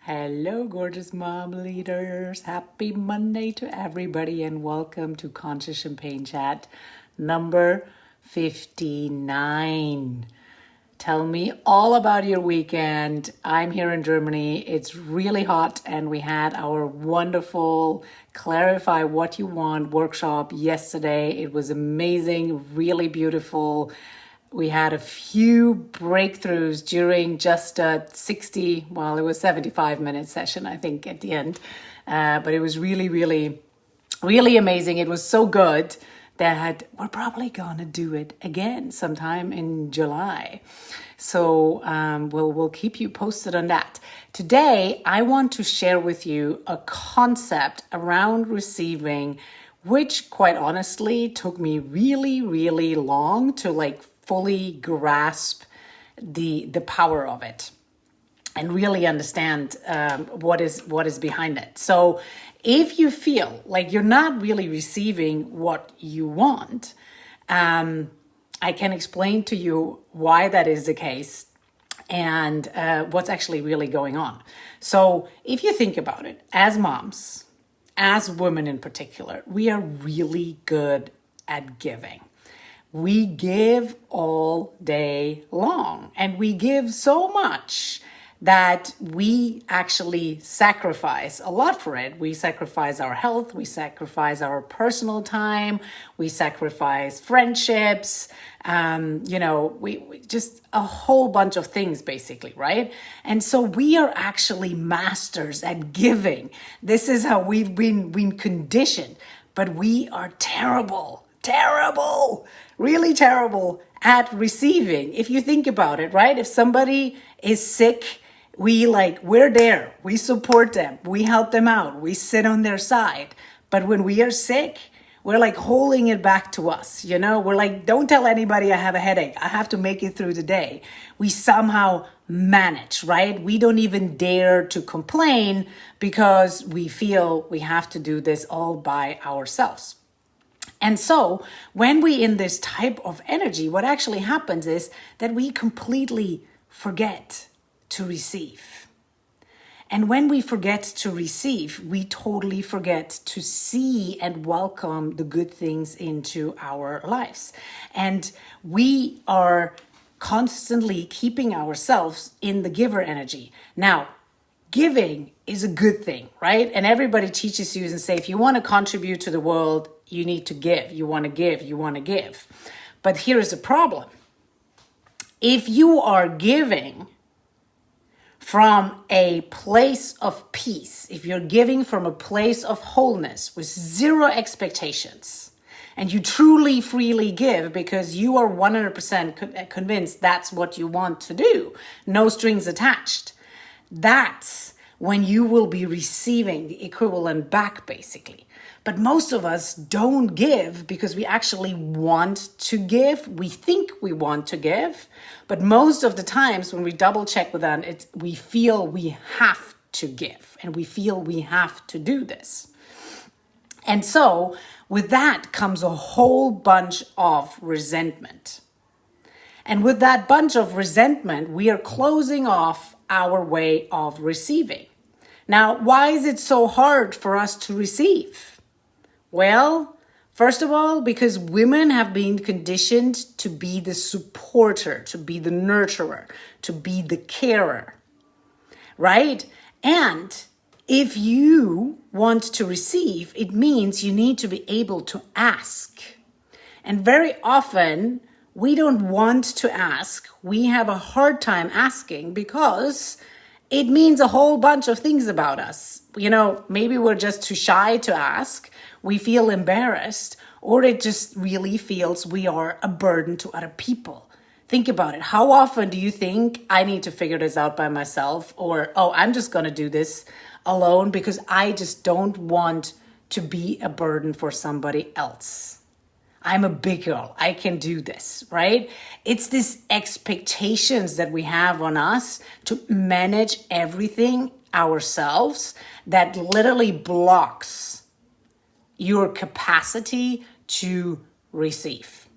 Hello, gorgeous mom leaders. Happy Monday to everybody, and welcome to Conscious Champagne Chat number 59. Tell me all about your weekend. I'm here in Germany. It's really hot, and we had our wonderful Clarify What You Want workshop yesterday. It was amazing, really beautiful. We had a few breakthroughs during just a 75-minute session, I think, at the end. But it was really, really, really amazing. It was so good that we're probably gonna do it again sometime in July. So we'll keep you posted on that. Today, I want to share with you a concept around receiving, which quite honestly took me really, really long to fully grasp the power of it and really understand what is behind it. So if you feel like you're not really receiving what you want, I can explain to you why that is the case and what's actually really going on. So if you think about it, as moms, as women in particular, we are really good at giving. We give all day long, and we give so much that we actually sacrifice a lot for it. We sacrifice our health, we sacrifice our personal time, we sacrifice friendships, we just a whole bunch of things basically, right? And so we are actually masters at giving. This is how we've been conditioned, but we are terrible, really terrible at receiving. If you think about it, right? If somebody is sick, we're there, we support them, we help them out, we sit on their side. But when we are sick, we're holding it back to us, we're don't tell anybody I have a headache, I have to make it through the day. We somehow manage, right? We don't even dare to complain because we feel we have to do this all by ourselves. And so when we in this type of energy, what actually happens is that we completely forget to receive. And when we forget to receive, we totally forget to see and welcome the good things into our lives. And we are constantly keeping ourselves in the giver energy. Now, giving is a good thing, right? And everybody teaches you and say, if you want to contribute to the world, you need to give. You want to give, you want to give. But here is the problem. If you are giving from a place of peace, if you're giving from a place of wholeness with zero expectations, and you truly freely give because you are 100% convinced that's what you want to do, no strings attached, that's when you will be receiving the equivalent back, basically. But most of us don't give because we actually want to give. We think we want to give. But most of the times when we double check with that, we feel we have to give and we feel we have to do this. And so with that comes a whole bunch of resentment. And with that bunch of resentment, we are closing off our way of receiving. Now, why is it so hard for us to receive? Well, first of all, because women have been conditioned to be the supporter, to be the nurturer, to be the carer, right? And if you want to receive, it means you need to be able to ask. And very often, we don't want to ask. We have a hard time asking because it means a whole bunch of things about us. Maybe we're just too shy to ask. We feel embarrassed, or it just really feels we are a burden to other people. Think about it. How often do you think I need to figure this out by myself? Or, I'm just going to do this alone because I just don't want to be a burden for somebody else. I'm a big girl. I can do this, right? It's these expectations that we have on us to manage everything ourselves that literally blocks your capacity to receive.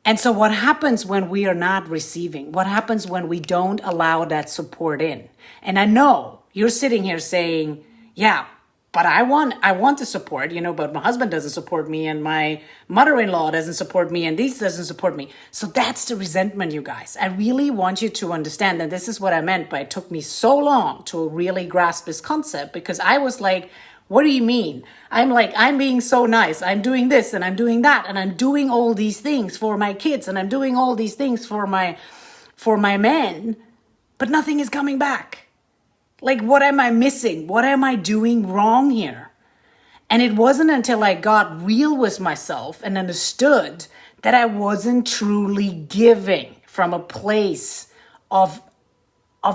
And so, what happens when we are not receiving? What happens when we don't allow that support in? And I know you're sitting here saying, yeah, but I want to support, but my husband doesn't support me and my mother-in-law doesn't support me and this doesn't support me. So that's the resentment, you guys. I really want you to understand, and this is what I meant by it took me so long to really grasp this concept, because I was like, what do you mean? I'm being so nice. I'm doing this and I'm doing that and I'm doing all these things for my kids and I'm doing all these things for my men, but nothing is coming back. Like, what am I missing? What am I doing wrong here? And it wasn't until I got real with myself and understood that I wasn't truly giving from a place of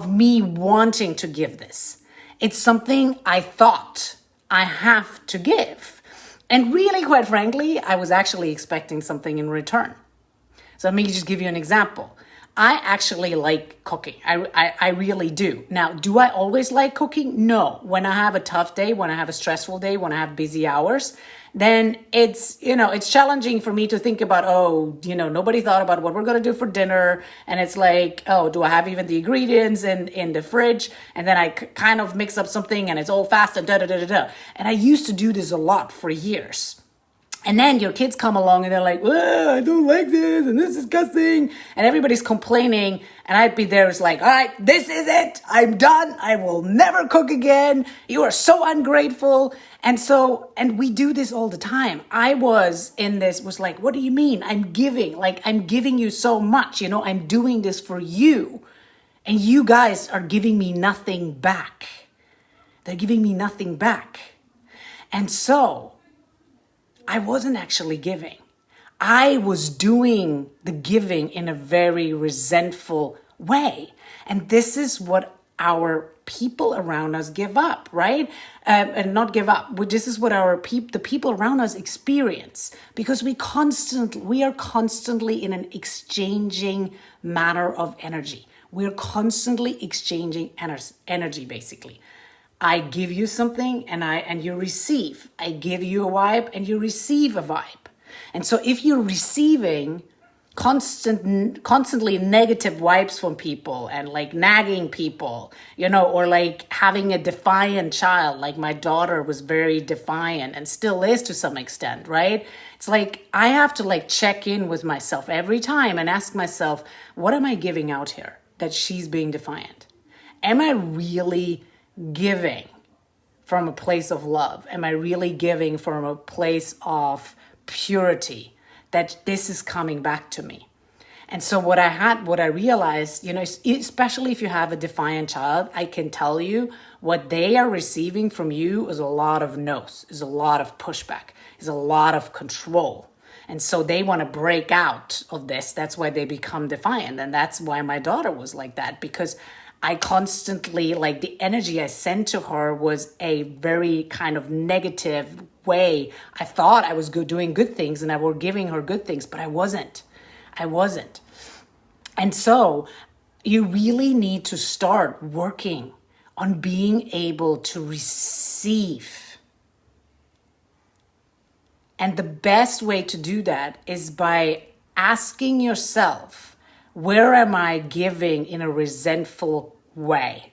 me wanting to give this. It's something I thought I have to give. And really, quite frankly, I was actually expecting something in return. So let me just give you an example. I actually like cooking. I really do. Now, do I always like cooking? No. When I have a tough day, when I have a stressful day, when I have busy hours, then it's challenging for me to think about, nobody thought about what we're going to do for dinner. And it's like, do I have even the ingredients in the fridge? And then I kind of mix up something and it's all fast and da-da-da-da-da. And I used to do this a lot for years. And then your kids come along and they're like, I don't like this and this is disgusting. And everybody's complaining. And I'd be there, it's like, all right, this is it. I'm done. I will never cook again. You are so ungrateful. And we do this all the time. I was like, what do you mean? I'm giving. Like, I'm giving you so much. I'm doing this for you. And you guys are giving me nothing back. They're giving me nothing back. And so I wasn't actually giving. I was doing the giving in a very resentful way. And this is what our people around us give up, right? And not give up. This is what the people around us experience, because we are constantly in an exchanging matter of energy. We're constantly exchanging energy, basically. I give you something and you receive. I give you a vibe and you receive a vibe. And so if you're receiving constantly negative vibes from people and like nagging people, or like having a defiant child, like my daughter was very defiant and still is to some extent, right? It's like I have to like check in with myself every time and ask myself, what am I giving out here that she's being defiant? Am I really giving from a place of love? Am I really giving from a place of purity, that this is coming back to me? And so what I realized, especially if you have a defiant child, I can tell you what they are receiving from you is a lot of no's, is a lot of pushback, is a lot of control. And so they want to break out of this. That's why they become defiant. And that's why my daughter was like that, because I constantly, like, the energy I sent to her was a very kind of negative way. I thought I was doing good things and I were giving her good things, but I wasn't. And so you really need to start working on being able to receive. And the best way to do that is by asking yourself, where am I giving in a resentful way?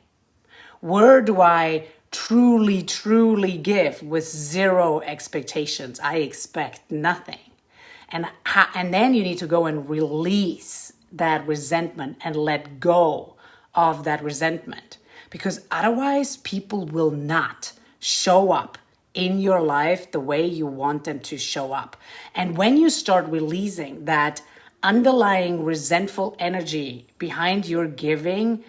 Where do I truly, truly give with zero expectations? I expect nothing. And then you need to go and release that resentment and let go of that resentment. Because otherwise, people will not show up in your life the way you want them to show up. And when you start releasing that underlying resentful energy behind your giving,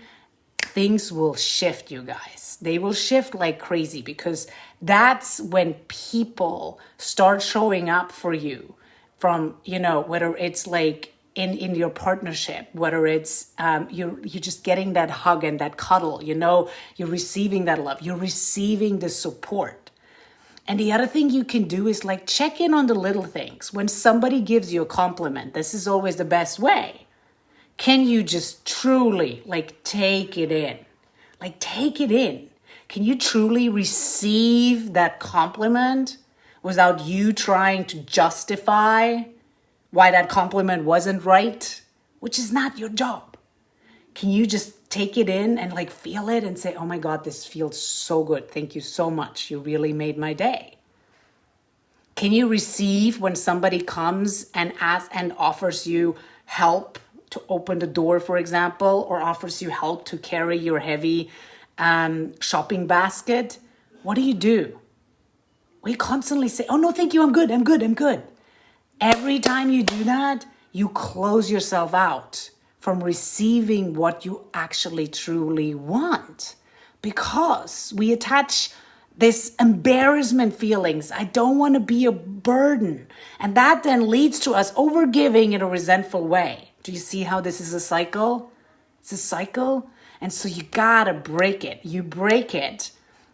things will shift, you guys. They will shift like crazy, because that's when people start showing up for you from, whether it's like in your partnership, whether it's you're just getting that hug and that cuddle, you're receiving that love, you're receiving the support. And the other thing you can do is like check in on the little things. When somebody gives you a compliment, this is always the best way. Can you just truly like take it in? Like take it in. Can you truly receive that compliment without you trying to justify why that compliment wasn't right, which is not your job. Can you just take it in and like feel it and say, oh my God, this feels so good. Thank you so much. You really made my day. Can you receive when somebody comes and asks and offers you help to open the door, for example, or offers you help to carry your heavy shopping basket? What do? We constantly say, oh no, thank you, I'm good, I'm good, I'm good. Every time you do that, you close yourself out from receiving what you actually truly want, because we attach this embarrassment feelings. I don't want to be a burden. And that then leads to us overgiving in a resentful way. Do you see how this is a cycle? It's a cycle. And so you gotta break it. You break it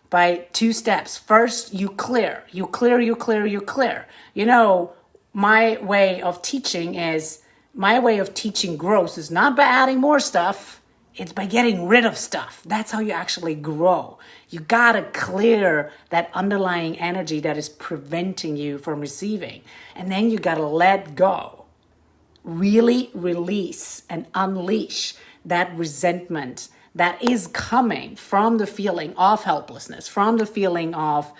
by 2 steps. First, you clear. You clear. You know, my way of teaching growth is not by adding more stuff. It's by getting rid of stuff. That's how you actually grow. You gotta clear that underlying energy that is preventing you from receiving. And then you gotta let go. Really release and unleash that resentment that is coming from the feeling of helplessness, from the feeling of,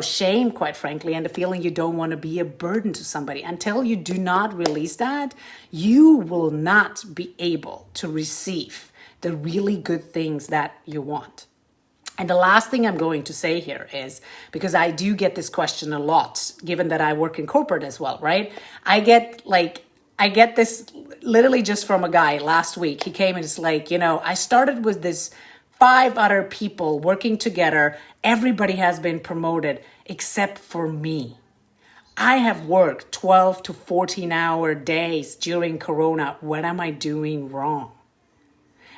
shame, quite frankly, and the feeling you don't want to be a burden to somebody. Until you do not release that, you will not be able to receive the really good things that you want. And the last thing I'm going to say here is, because I do get this question a lot, given that I work in corporate as well, right? I get this literally just from a guy last week. He came and it's like, I started with this 5 other people working together. Everybody has been promoted except for me. I have worked 12 to 14-hour days during Corona. What am I doing wrong?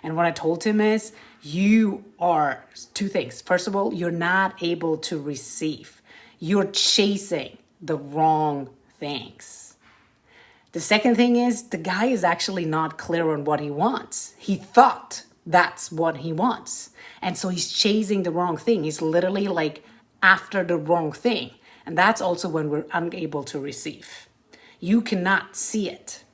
And what I told him is, you are 2 things. First of all, you're not able to receive. You're chasing the wrong things. The second thing is, the guy is actually not clear on what he wants. He thought that's what he wants. And so he's chasing the wrong thing. He's literally like after the wrong thing. And that's also when we're unable to receive. You cannot see it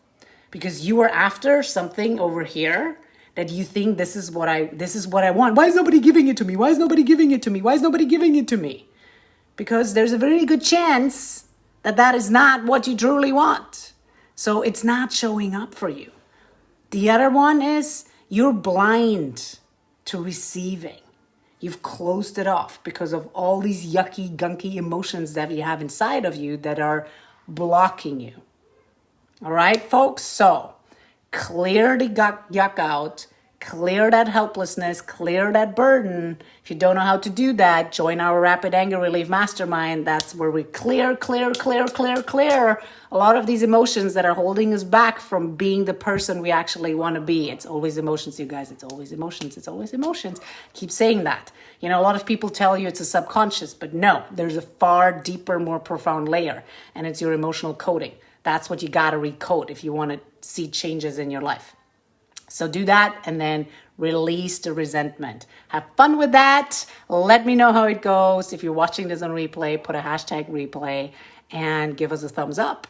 because you are after something over here that you think this is what I want. Why is nobody giving it to me? Why is nobody giving it to me? Why is nobody giving it to me? Because there's a very good chance that that is not what you truly want. So it's not showing up for you. The other one is you're blind to receiving. You've closed it off because of all these yucky, gunky emotions that you have inside of you that are blocking you. All right, folks? So clear the yuck out, clear that helplessness, clear that burden. If you don't know how to do that, join our Rapid Anger Relief Mastermind. That's where we clear a lot of these emotions that are holding us back from being the person we actually want to be. It's always emotions, you guys. It's always emotions. It's always emotions. Keep saying that. A lot of people tell you it's a subconscious, but no, there's a far deeper, more profound layer, and it's your emotional coding. That's what you got to recode if you want to see changes in your life. So do that and then release the resentment. Have fun with that. Let me know how it goes. If you're watching this on replay, put a #replay and give us a thumbs up.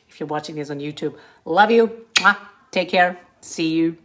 If you're watching this on YouTube, love you. Take care. See you